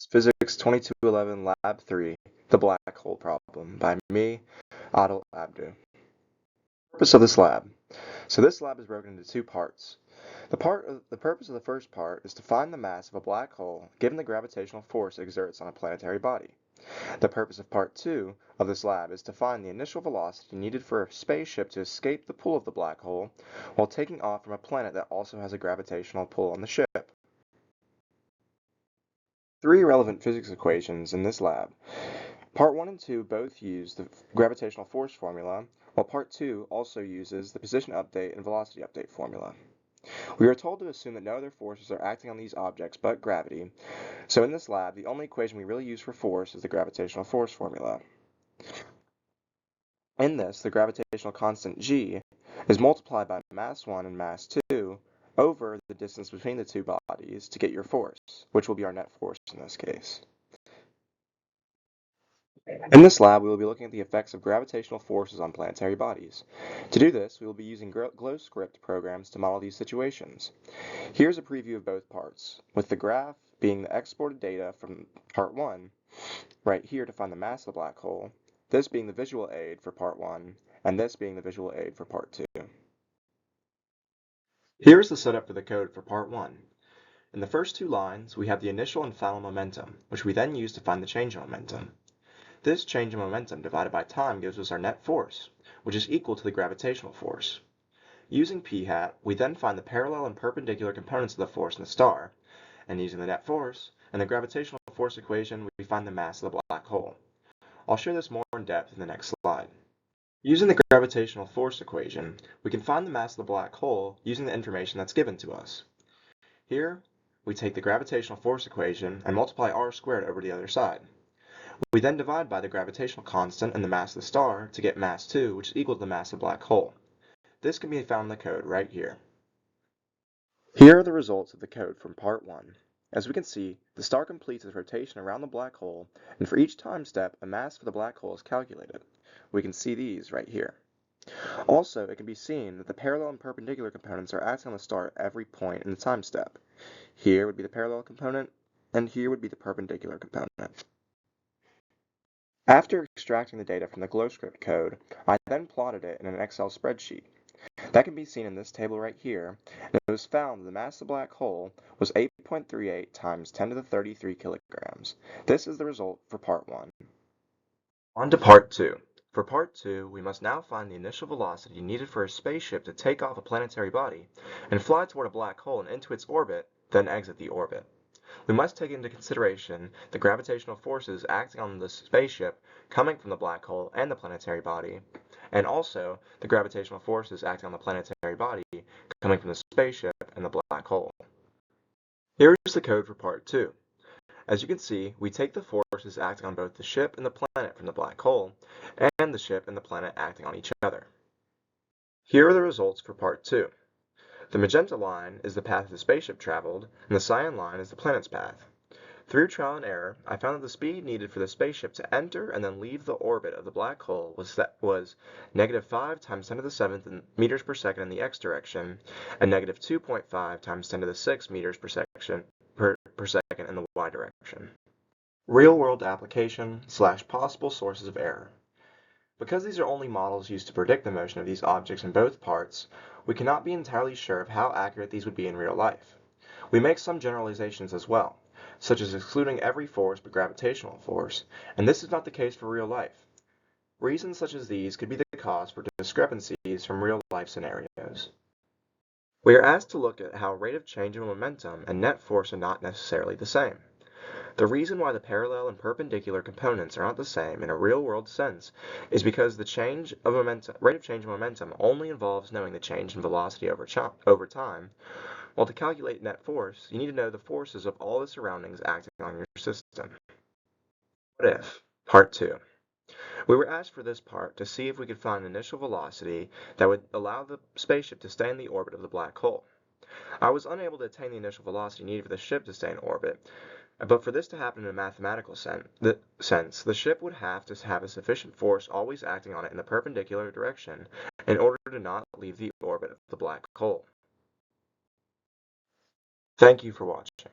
Physics 2211 Lab 3, The Black Hole Problem, by me, Adil Abdu. Purpose of this lab. So this lab is broken into two parts. The purpose of the first part is to find the mass of a black hole given the gravitational force it exerts on a planetary body. The purpose of part 2 of this lab is to find the initial velocity needed for a spaceship to escape the pull of the black hole while taking off from a planet that also has a gravitational pull on the ship. Three relevant physics equations in this lab. Part 1 and 2 both use the gravitational force formula, while Part 2 also uses the position update and velocity update formula. We are told to assume that no other forces are acting on these objects but gravity, so in this lab, the only equation we really use for force is the gravitational force formula. In this, the gravitational constant g is multiplied by mass 1 and mass 2 over the distance between the two bodies to get your force, which will be our net force in this case. In this lab, we will be looking at the effects of gravitational forces on planetary bodies. To do this, we will be using GlowScript programs to model these situations. Here's a preview of both parts, with the graph being the exported data from part 1, right here to find the mass of the black hole, this being the visual aid for part 1, and this being the visual aid for part 2. Here's the setup for the code for part 1. In the first two lines, we have the initial and final momentum, which we then use to find the change in momentum. This change in momentum divided by time gives us our net force, which is equal to the gravitational force. Using p-hat, we then find the parallel and perpendicular components of the force in the star, and using the net force and the gravitational force equation, we find the mass of the black hole. I'll show this more in depth in the next slide. Using the gravitational force equation, we can find the mass of the black hole using the information that's given to us. Here, we take the gravitational force equation and multiply r squared over the other side. We then divide by the gravitational constant and the mass of the star to get mass 2, which is equal to the mass of the black hole. This can be found in the code right here. Here are the results of the code from part 1. As we can see, the star completes its rotation around the black hole, and for each time step, a mass for the black hole is calculated. We can see these right here. Also, it can be seen that the parallel and perpendicular components are acting on the star at every point in the time step. Here would be the parallel component, and here would be the perpendicular component. After extracting the data from the GlowScript code, I then plotted it in an Excel spreadsheet. That can be seen in this table right here, and it was found that the mass of the black hole was 8.38 times 10 to the 33 kilograms. This is the result for part 1. On to part 2. For part 2, we must now find the initial velocity needed for a spaceship to take off a planetary body and fly toward a black hole and into its orbit, then exit the orbit. We must take into consideration the gravitational forces acting on the spaceship coming from the black hole and the planetary body, and also the gravitational forces acting on the planetary body coming from the spaceship and the black hole. Here is the code for part 2. As you can see, we take the forces acting on both the ship and the planet from the black hole, and the ship and the planet acting on each other. Here are the results for part 2. The magenta line is the path the spaceship traveled, and the cyan line is the planet's path. Through trial and error, I found that the speed needed for the spaceship to enter and then leave the orbit of the black hole was negative 5 times 10 to the 7th meters per second in the x direction, and negative 2.5 times 10 to the 6th meters per second in the y direction. Real-world application / possible sources of error. Because these are only models used to predict the motion of these objects in both parts, we cannot be entirely sure of how accurate these would be in real life. We make some generalizations as well, such as excluding every force but gravitational force, and this is not the case for real life. Reasons such as these could be the cause for discrepancies from real-life scenarios. We are asked to look at how rate of change in momentum and net force are not necessarily the same. The reason why the parallel and perpendicular components are not the same in a real-world sense is because the rate of change of momentum only involves knowing the change in velocity over time, while to calculate net force, you need to know the forces of all the surroundings acting on your system. What if? Part 2. We were asked for this part to see if we could find an initial velocity that would allow the spaceship to stay in the orbit of the black hole. I was unable to attain the initial velocity needed for the ship to stay in orbit, but for this to happen in a mathematical sense, the ship would have to have a sufficient force always acting on it in the perpendicular direction in order to not leave the orbit of the black hole. Thank you for watching.